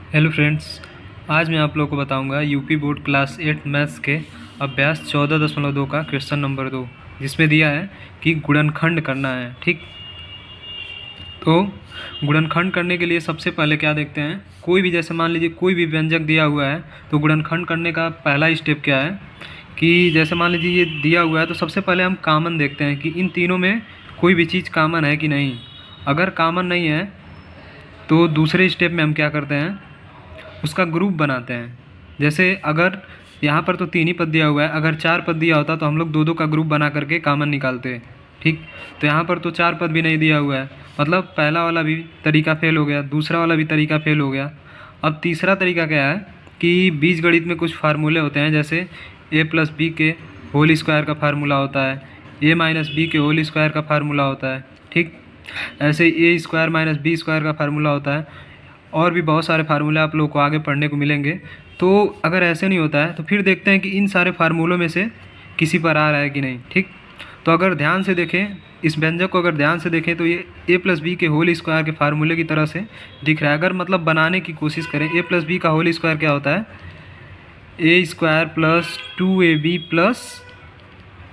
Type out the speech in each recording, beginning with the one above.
Hello friends, आज मैं आप लोगों को बताऊंगा यूपी बोर्ड क्लास 8 मैथ्स के अभ्यास 14.2 का क्वेश्चन नंबर 2, जिसमें दिया है कि गुणनखंड करना है। ठीक, तो गुणनखंड करने के लिए सबसे पहले क्या देखते हैं, कोई भी जैसे मान लीजिए कोई भी व्यंजक दिया हुआ है तो गुणनखंड करने का पहला स्टेप क्या है कि जैसे मान लीजिए ये दिया हुआ है तो सबसे पहले हम कॉमन देखते हैं कि इन तीनों में कोई भी चीज़ कॉमन है कि नहीं। अगर कॉमन नहीं है तो दूसरे स्टेप में हम क्या करते हैं, उसका ग्रुप बनाते हैं। जैसे अगर यहाँ पर तो 3 ही पद दिया हुआ है, अगर 4 पद दिया होता तो हम लोग 2-2 का ग्रुप बना करके कॉमन निकालते। ठीक, तो यहाँ पर तो 4 पद भी नहीं दिया हुआ है, मतलब पहला वाला भी तरीका फेल हो गया, दूसरा वाला भी तरीका फेल हो गया। अब तीसरा तरीका क्या है कि बीजगणित में कुछ फार्मूले होते हैं, जैसे a+b के होल स्क्वायर का फार्मूला होता है, a-b के होल स्क्वायर का फार्मूला होता है। ठीक, ऐसे a² - b² का फार्मूला होता है, और भी बहुत सारे फार्मूले आप लोगों को आगे पढ़ने को मिलेंगे। तो अगर ऐसे नहीं होता है तो फिर देखते हैं कि इन सारे फार्मूलों में से किसी पर आ रहा है कि नहीं। ठीक, तो अगर ध्यान से देखें, इस व्यंजक को अगर ध्यान से देखें तो ये a+b के होल स्क्वायर के फार्मूले की तरह से दिख रहा है। अगर मतलब बनाने की कोशिश करें, a+b का होल स्क्वायर क्या होता है, a² + 2ab +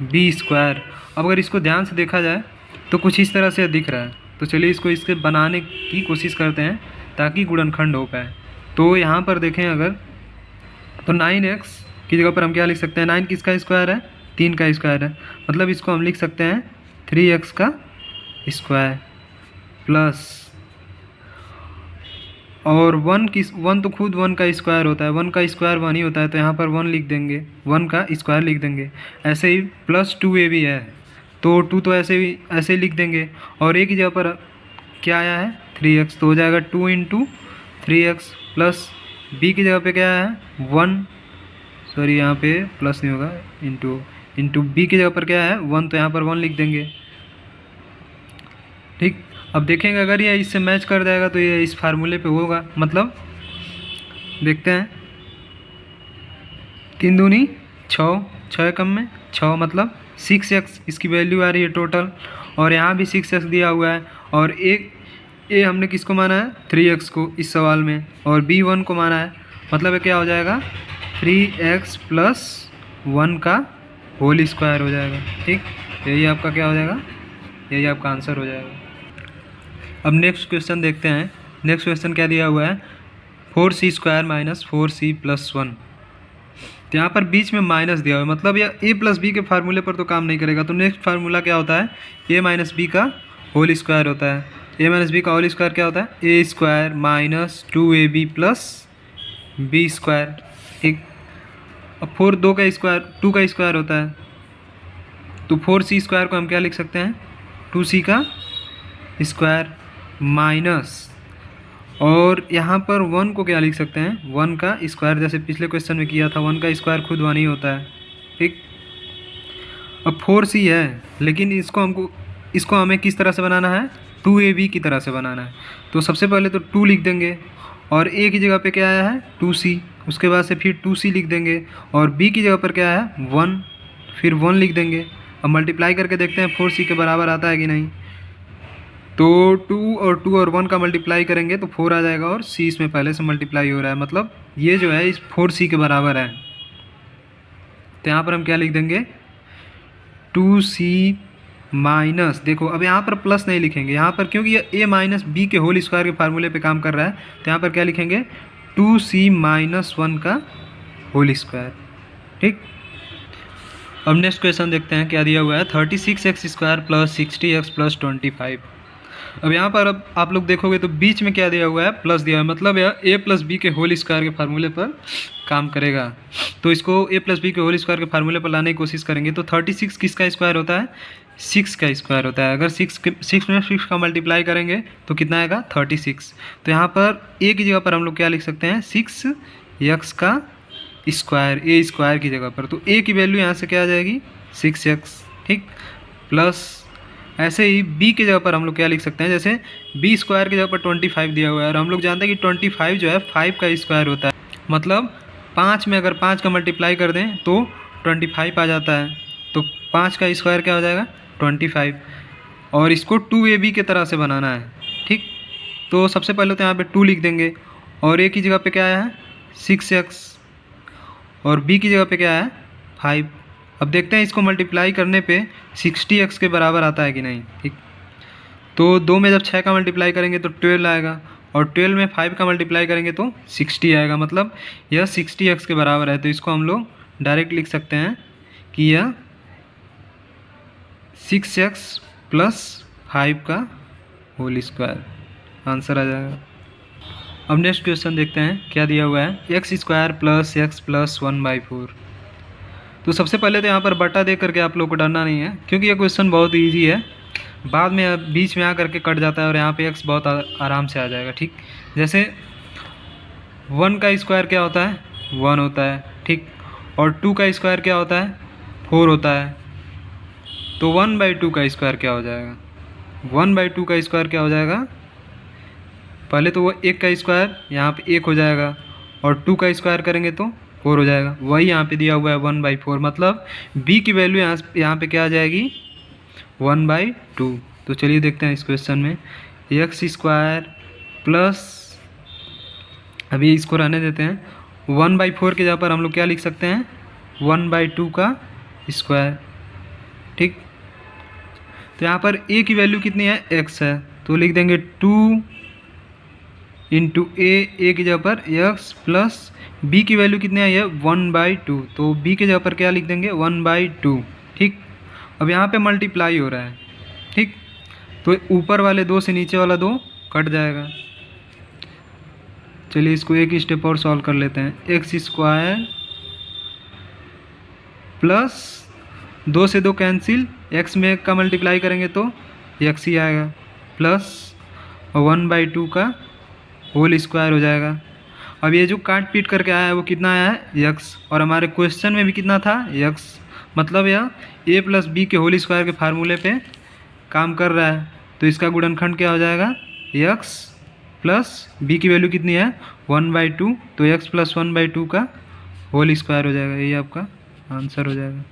b²। अब अगर इसको ध्यान से देखा जाए तो कुछ इस तरह से दिख रहा है। तो चलिए इसको इसके बनाने की कोशिश करते हैं ताकि गुणनखंड हो पाए। तो यहाँ पर देखें अगर, तो 9x की जगह पर हम क्या लिख सकते हैं, 9 किसका स्क्वायर है, 3 का स्क्वायर है, मतलब इसको हम लिख सकते हैं 3x का स्क्वायर प्लस, और 1 तो खुद 1 का स्क्वायर होता है, 1 का स्क्वायर 1 ही होता है, तो यहाँ पर 1 लिख देंगे, 1 का स्क्वायर लिख देंगे। ऐसे ही प्लस 2ab है तो 2 तो ऐसे ही लिख देंगे, और a की जगह पर क्या आया है 3x, तो हो जाएगा 2 × 3x प्लस b की जगह पे क्या है 1, सॉरी यहाँ पे प्लस नहीं होगा, इंटू b की जगह पर क्या है 1, तो यहाँ पर 1 लिख देंगे। ठीक, अब देखेंगे अगर ये इससे मैच कर जाएगा तो ये इस फार्मूले पे होगा, मतलब देखते हैं 3 दूनी 6, 6 कम में 6, मतलब 6x इसकी वैल्यू आ रही है टोटल, और यहाँ भी 6x दिया हुआ है, और एक ए हमने किसको माना है 3x को इस सवाल में, और b 1 को माना है, मतलब क्या हो जाएगा 3x + 1 का होल स्क्वायर हो जाएगा। ठीक, यही आपका क्या हो जाएगा, यही आपका आंसर हो जाएगा। अब नेक्स्ट क्वेश्चन देखते हैं। नेक्स्ट क्वेश्चन क्या दिया हुआ है, 4c² - 4c + 1। तो यहाँ पर बीच में माइनस दिया हुआ है, मतलब यह a+b के फार्मूले पर तो काम नहीं करेगा। तो नेक्स्ट फार्मूला क्या होता है, a - b का होल स्क्वायर होता है। a - b का होल स्क्वायर क्या होता है, a² - 2ab + b²। ठीक, अब 4 2 का स्क्वायर 2 का स्क्वायर होता है, तो 4c² को हम क्या लिख सकते हैं 2c का स्क्वायर माइनस, और यहाँ पर 1 को क्या लिख सकते हैं 1 का स्क्वायर, जैसे पिछले क्वेश्चन में किया था 1 का स्क्वायर खुद 1 ही होता है। ठीक, अब 4c है, लेकिन इसको हमें किस तरह से बनाना है, 2ab की तरह से बनाना है। तो सबसे पहले तो 2 लिख देंगे, और a की जगह पे क्या आया है 2c, उसके बाद से फिर 2c लिख देंगे, और b की जगह पर क्या है 1, फिर 1 लिख देंगे। अब मल्टीप्लाई करके देखते हैं 4c के बराबर आता है कि नहीं। तो 2 और 1 का मल्टीप्लाई करेंगे तो 4 आ जाएगा, और c इसमें पहले से मल्टीप्लाई हो रहा है, मतलब ये जो है इस 4c के बराबर है। तो यहाँ पर हम क्या लिख देंगे 2c माइनस, देखो अब यहाँ पर प्लस नहीं लिखेंगे यहाँ पर, क्योंकि ये a - b के होल स्क्वायर के फार्मूले पे काम कर रहा है। तो यहाँ पर क्या लिखेंगे 2c - 1 का होल स्क्वायर। ठीक, अब नेक्स्ट क्वेश्चन देखते हैं क्या दिया हुआ है, 36x² + 60x + 25। अब यहाँ पर अब आप लोग देखोगे तो बीच में क्या दिया हुआ है, प्लस दिया है, मतलब यह a+b के होल स्क्वायर के फार्मूले पर काम करेगा। तो इसको a+b के होल स्क्वायर के फार्मूले पर लाने की कोशिश करेंगे। तो 36 किसका स्क्वायर होता है, 6 का स्क्वायर होता है। अगर 6 में 6 का मल्टीप्लाई करेंगे तो कितना आएगा 36। तो यहाँ पर a की जगह पर हम लोग क्या लिख सकते हैं 6x का स्क्वायर, a² की जगह पर, तो a की वैल्यू यहाँ से क्या आ जाएगी 6x। ठीक, प्लस ऐसे ही b की जगह पर हम लोग क्या लिख सकते हैं, जैसे b² की जगह पर 25 दिया हुआ है, और हम लोग जानते हैं कि 25 जो है 5 का स्क्वायर होता है, मतलब 5 में अगर 5 का मल्टीप्लाई कर दें तो 25 आ जाता है। तो 5 का स्क्वायर क्या हो जाएगा 25, और इसको 2ab की तरह से बनाना है। ठीक, तो सबसे पहले तो यहाँ पे 2 लिख देंगे, और ए की जगह पे क्या आया है 6x, और बी की जगह पे क्या है 5। अब देखते हैं इसको मल्टीप्लाई करने पे 60x के बराबर आता है कि नहीं। ठीक, तो 2 में जब 6 का मल्टीप्लाई करेंगे तो 12 आएगा, और 12 में 5 का मल्टीप्लाई करेंगे तो 60 आएगा, मतलब यह 60x के बराबर है। तो इसको हम लोग डायरेक्ट लिख सकते हैं कि यह 6x प्लस 5 का होल स्क्वायर आंसर आ जाएगा। अब नेक्स्ट क्वेश्चन देखते हैं क्या दिया हुआ है, x square plus x plus 1/4। तो सबसे पहले तो यहाँ पर बटा दे करके आप लोग को डरना नहीं है, क्योंकि यह क्वेश्चन बहुत ईजी है। बाद में बीच में आकर के कट जाता है और यहाँ पे एक्स बहुत आराम से आ जाएगा। ठीक, जैसे 1 का स्क्वायर क्या होता है 1 होता है। ठीक, और 2 का स्क्वायर क्या होता है 4 होता है। तो 1/2 का स्क्वायर क्या हो जाएगा, 1/2 का स्क्वायर क्या हो जाएगा, पहले तो वो 1 का स्क्वायर यहाँ पे 1 हो जाएगा, और 2 का स्क्वायर करेंगे तो 4 हो जाएगा। वही यहाँ पे दिया हुआ है 1/4, मतलब b की वैल्यू यहाँ पे क्या आ जाएगी 1/2। तो चलिए देखते हैं इस क्वेश्चन में, एक्स स्क्वायर प्लस, अभी इसको रहने देते हैं, 1/4 के जगह पर हम लोग क्या लिख सकते हैं 1/2 का स्क्वायर। ठीक, तो यहाँ पर a की वैल्यू कितनी है x है, तो लिख देंगे 2 इंटू ए की जगह पर x प्लस b की वैल्यू कितनी है ये 1/2, तो b की जगह पर क्या लिख देंगे 1/2। ठीक, अब यहाँ पे मल्टीप्लाई हो रहा है। ठीक, तो ऊपर वाले 2 से नीचे वाला 2 कट जाएगा। चलिए इसको एक स्टेप और सॉल्व कर लेते हैं, एक्स स्क्वायर प्लस 2 से 2 कैंसिल, x में का मल्टीप्लाई करेंगे तो x ही आएगा, प्लस 1/2 का होल स्क्वायर हो जाएगा। अब ये जो काट पीट करके आया है वो कितना आया है x, और हमारे क्वेश्चन में भी कितना था x, मतलब यह a प्लस बी के होल स्क्वायर के फार्मूले पे काम कर रहा है। तो इसका गुणनखंड क्या हो जाएगा x प्लस b की वैल्यू कितनी है 1/2, तो x प्लस 1/2 का होल स्क्वायर हो जाएगा, यही आपका आंसर हो जाएगा।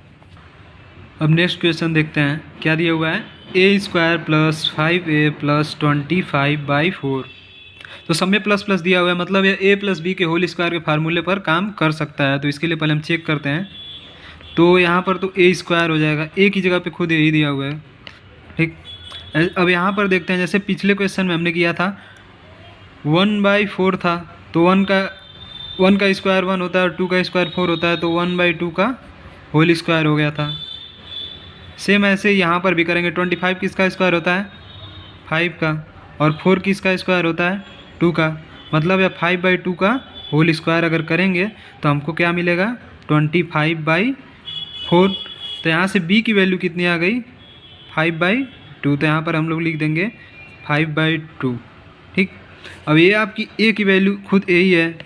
अब नेक्स्ट क्वेश्चन देखते हैं क्या दिया हुआ है, a square plus 5a plus 25/4। तो सब में प्लस प्लस दिया हुआ है, मतलब ये a प्लस बी के होल स्क्वायर के फार्मूले पर काम कर सकता है। तो इसके लिए पहले हम चेक करते हैं, तो यहाँ पर तो a स्क्वायर हो जाएगा, a की जगह पे खुद यही दिया हुआ है। ठीक, अब यहाँ पर देखते हैं, जैसे पिछले क्वेश्चन में हमने किया था 1/4 था, तो 1 का स्क्वायर 1 होता है और 2 का स्क्वायर 4 होता है, तो 1/2 का होल स्क्वायर हो गया था। सेम ऐसे यहाँ पर भी करेंगे, 25 किसका स्क्वायर होता है 5 का, और 4 किसका स्क्वायर होता है 2 का, मतलब यह 5/2 का होल स्क्वायर अगर करेंगे तो हमको क्या मिलेगा 25/4। तो यहाँ से b की वैल्यू कितनी आ गई 5/2, तो यहाँ पर हम लोग लिख देंगे 5/2। ठीक, अब ये आपकी a की वैल्यू खुद a ही है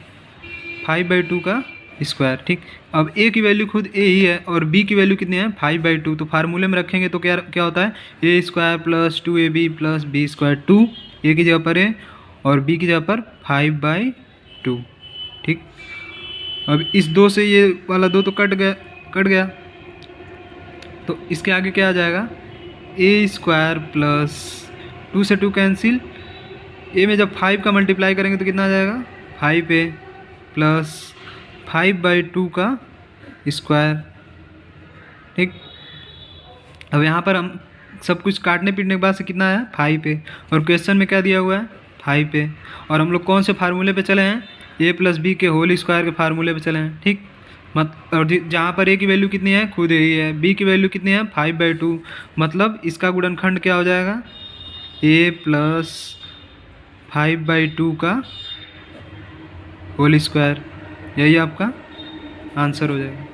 5/2 का स्क्वायर। ठीक, अब a की वैल्यू खुद a ही है और b की वैल्यू कितनी है 5/2, तो फार्मूले में रखेंगे तो क्या होता है a square plus 2ab plus b square, 2 a की जगह पर है और b की जगह पर 5/2। ठीक, अब इस 2 से ये वाला 2 तो कट गया, तो इसके आगे क्या आ जाएगा a स्क्वायर प्लस 2 से 2 कैंसिल, a में जब 5 का मल्टीप्लाई करेंगे तो कितना आ जाएगा 5a प्लस 5/2 का स्क्वायर। ठीक, अब यहाँ पर हम सब कुछ काटने पीटने के बाद से कितना है 5a, और क्वेश्चन में क्या दिया हुआ है 5a, और हम लोग कौन से फार्मूले पे चले हैं a प्लस बी के होल स्क्वायर के फार्मूले पे चले हैं। ठीक, और जहाँ पर a की वैल्यू कितनी है खुद यही है, b की वैल्यू कितनी है 5/2, मतलब इसका गुणनखंड क्या हो जाएगा a प्लस 5/2 का होल स्क्वायर, यही आपका आंसर हो जाएगा।